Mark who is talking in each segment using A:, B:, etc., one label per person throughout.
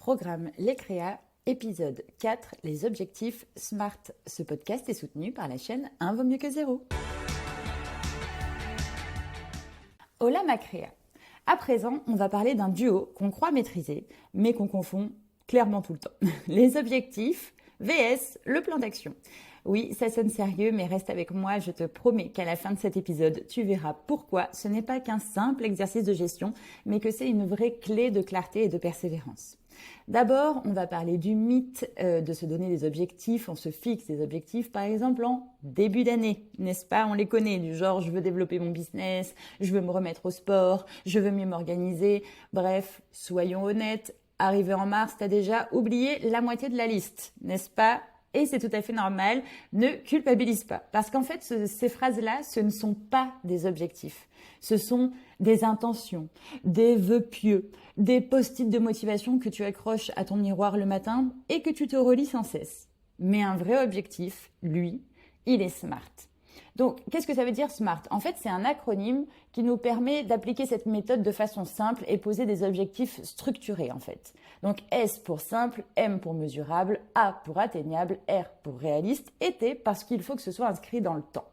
A: Programme Les Créas, épisode 4, les objectifs SMART. Ce podcast est soutenu par la chaîne 1 vaut mieux que 0. Hola ma créa. À présent, on va parler d'un duo qu'on croit maîtriser, mais qu'on confond clairement tout le temps. Les objectifs vs le plan d'action. Oui, ça sonne sérieux, mais reste avec moi, je te promets qu'à la fin de cet épisode, tu verras pourquoi ce n'est pas qu'un simple exercice de gestion, mais que c'est une vraie clé de clarté et de persévérance. D'abord, on va parler du mythe de se donner des objectifs. On se fixe des objectifs, par exemple, en début d'année, n'est-ce pas? On les connaît, du genre, je veux développer mon business, je veux me remettre au sport, je veux mieux m'organiser. Bref, soyons honnêtes, arrivé en mars, tu as déjà oublié la moitié de la liste, n'est-ce pas? Et c'est tout à fait normal, ne culpabilise pas. Parce qu'en fait, ces phrases-là, ce ne sont pas des objectifs. Ce sont des intentions, des vœux pieux, des post-it de motivation que tu accroches à ton miroir le matin et que tu te relis sans cesse. Mais un vrai objectif, lui, il est SMART. Donc, qu'est-ce que ça veut dire SMART? En fait, c'est un acronyme qui nous permet d'appliquer cette méthode de façon simple et poser des objectifs structurés, en fait. Donc, S pour simple, M pour mesurable, A pour atteignable, R pour réaliste et T parce qu'il faut que ce soit inscrit dans le temps.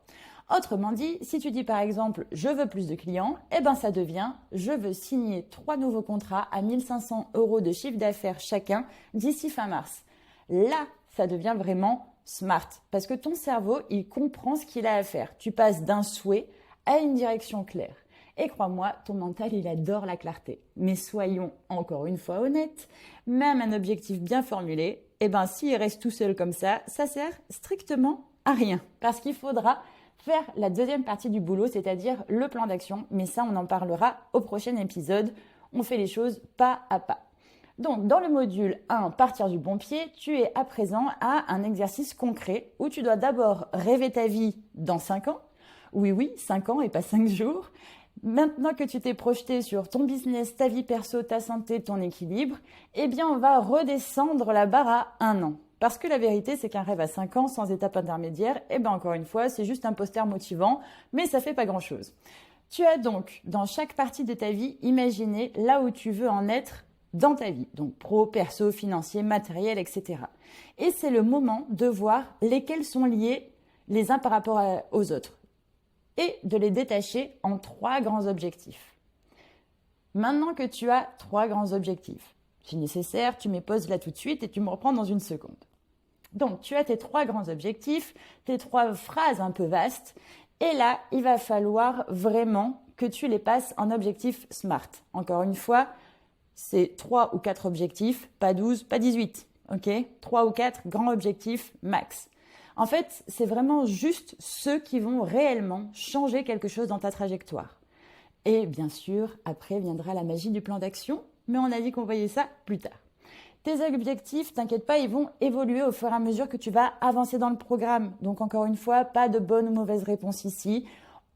A: Autrement dit, si tu dis par exemple « je veux plus de clients », eh ben ça devient « je veux signer 3 nouveaux contrats à 1 500 € de chiffre d'affaires chacun d'ici fin mars ». Là, ça devient vraiment SMART parce que ton cerveau, il comprend ce qu'il a à faire. Tu passes d'un souhait à une direction claire. Et crois-moi, ton mental, il adore la clarté. Mais soyons encore une fois honnêtes, même un objectif bien formulé, eh ben s'il reste tout seul comme ça sert strictement à rien parce qu'il faudra faire la deuxième partie du boulot, c'est-à-dire le plan d'action. Mais ça, on en parlera au prochain épisode. On fait les choses pas à pas. Donc, dans le module 1, partir du bon pied, tu es à présent à un exercice concret où tu dois d'abord rêver ta vie dans 5 ans. Oui, 5 ans et pas 5 jours. Maintenant que tu t'es projeté sur ton business, ta vie perso, ta santé, ton équilibre, eh bien, on va redescendre la barre à 1 an. Parce que la vérité, c'est qu'un rêve à 5 ans sans étape intermédiaire, eh bien, encore une fois, c'est juste un poster motivant, mais ça fait pas grand-chose. Tu as donc, dans chaque partie de ta vie, imaginé là où tu veux en être dans ta vie, donc pro, perso, financier, matériel, etc. Et c'est le moment de voir lesquels sont liés les uns par rapport aux autres et de les détacher en 3 grands objectifs. Maintenant que tu as 3 grands objectifs, si nécessaire, tu mets pause là tout de suite et tu me reprends dans une seconde. Donc, tu as tes 3 grands objectifs, tes 3 phrases un peu vastes, et là, il va falloir vraiment que tu les passes en objectifs SMART. Encore une fois, c'est 3 ou 4 objectifs, pas 12, pas 18, ok? 3 ou 4 grands objectifs max. En fait, c'est vraiment juste ceux qui vont réellement changer quelque chose dans ta trajectoire. Et bien sûr, après viendra la magie du plan d'action, mais on a dit qu'on voyait ça plus tard. Tes objectifs, t'inquiète pas, ils vont évoluer au fur et à mesure que tu vas avancer dans le programme. Donc encore une fois, pas de bonne ou mauvaise réponse ici.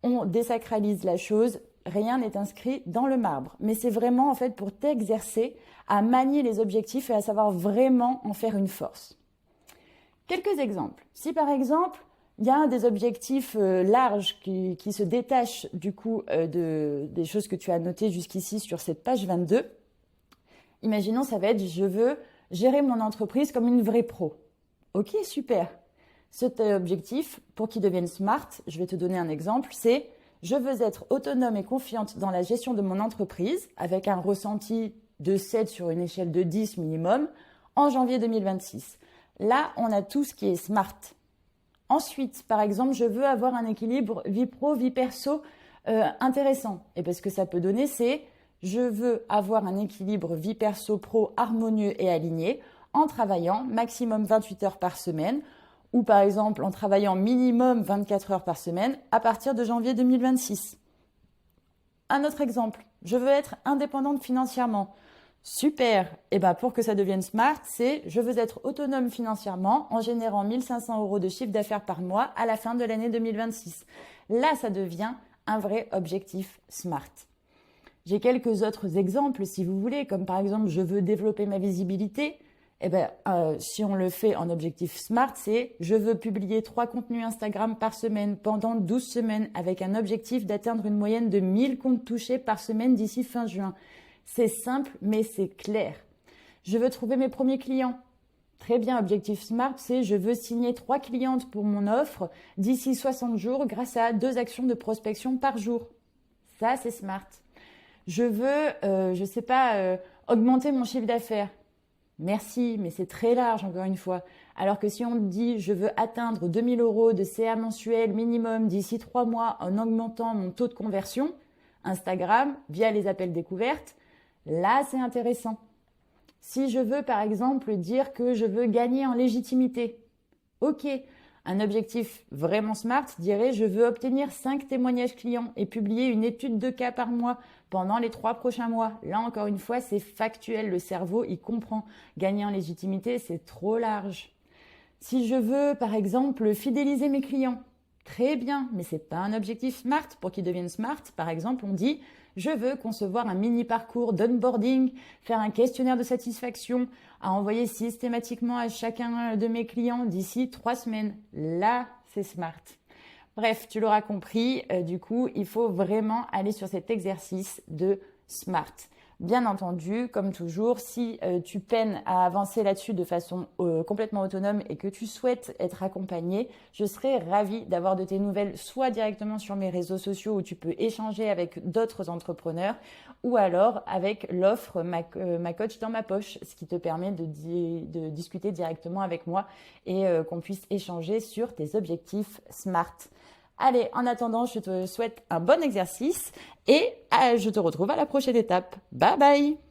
A: On désacralise la chose. Rien n'est inscrit dans le marbre. Mais c'est vraiment en fait pour t'exercer à manier les objectifs et à savoir vraiment en faire une force. Quelques exemples. Si par exemple, il y a des objectifs larges qui se détachent du coup des choses que tu as notées jusqu'ici sur cette page 22, imaginons ça va être « je veux gérer mon entreprise comme une vraie pro ». Ok, super. Cet objectif, pour qu'il devienne SMART, je vais te donner un exemple, c'est « je veux être autonome et confiante dans la gestion de mon entreprise avec un ressenti de 7 sur une échelle de 10 minimum en janvier 2026 ». Là, on a tout ce qui est SMART. Ensuite, par exemple, je veux avoir un équilibre vie pro, vie perso intéressant. Et parce que ça peut donner, c'est je veux avoir un équilibre vie perso pro harmonieux et aligné en travaillant maximum 28 heures par semaine ou par exemple en travaillant minimum 24 heures par semaine à partir de janvier 2026. Un autre exemple, je veux être indépendante financièrement. Super. Et ben pour que ça devienne SMART, c'est je veux être autonome financièrement en générant 1 500 € de chiffre d'affaires par mois à la fin de l'année 2026. Là, ça devient un vrai objectif SMART. J'ai quelques autres exemples si vous voulez, comme par exemple je veux développer ma visibilité. Si on le fait en objectif SMART, c'est je veux publier 3 contenus Instagram par semaine pendant 12 semaines avec un objectif d'atteindre une moyenne de 1000 comptes touchés par semaine d'ici fin juin. C'est simple, mais c'est clair. Je veux trouver mes premiers clients. Très bien, objectif SMART, c'est je veux signer 3 clientes pour mon offre d'ici 60 jours grâce à 2 actions de prospection par jour. Ça, c'est SMART. Je veux, je sais pas, augmenter mon chiffre d'affaires. Merci, mais c'est très large encore une fois. Alors que si on dit je veux atteindre 2000 € de CA mensuel minimum d'ici 3 mois en augmentant mon taux de conversion, Instagram, via les appels découvertes, là c'est intéressant. Si je veux par exemple dire que je veux gagner en légitimité, ok, un objectif vraiment smart dirait je veux obtenir 5 témoignages clients et publier une étude de cas par mois pendant les 3 prochains mois. Là encore une fois, c'est factuel, le cerveau il comprend. Gagner en légitimité, c'est trop large. Si je veux par exemple fidéliser mes clients, très bien, mais c'est pas un objectif smart. Pour qu'ils deviennent smart, par exemple, on dit je veux concevoir un mini parcours d'onboarding, faire un questionnaire de satisfaction à envoyer systématiquement à chacun de mes clients d'ici 3 semaines. Là, c'est smart. Bref, tu l'auras compris, du coup, il faut vraiment aller sur cet exercice de SMART. Bien entendu, comme toujours, si tu peines à avancer là-dessus de façon complètement autonome et que tu souhaites être accompagné, je serais ravie d'avoir de tes nouvelles, soit directement sur mes réseaux sociaux où tu peux échanger avec d'autres entrepreneurs, ou alors avec l'offre ma coach dans ma poche, ce qui te permet de discuter directement avec moi et qu'on puisse échanger sur tes objectifs SMART. Allez, en attendant, je te souhaite un bon exercice et je te retrouve à la prochaine étape. Bye bye!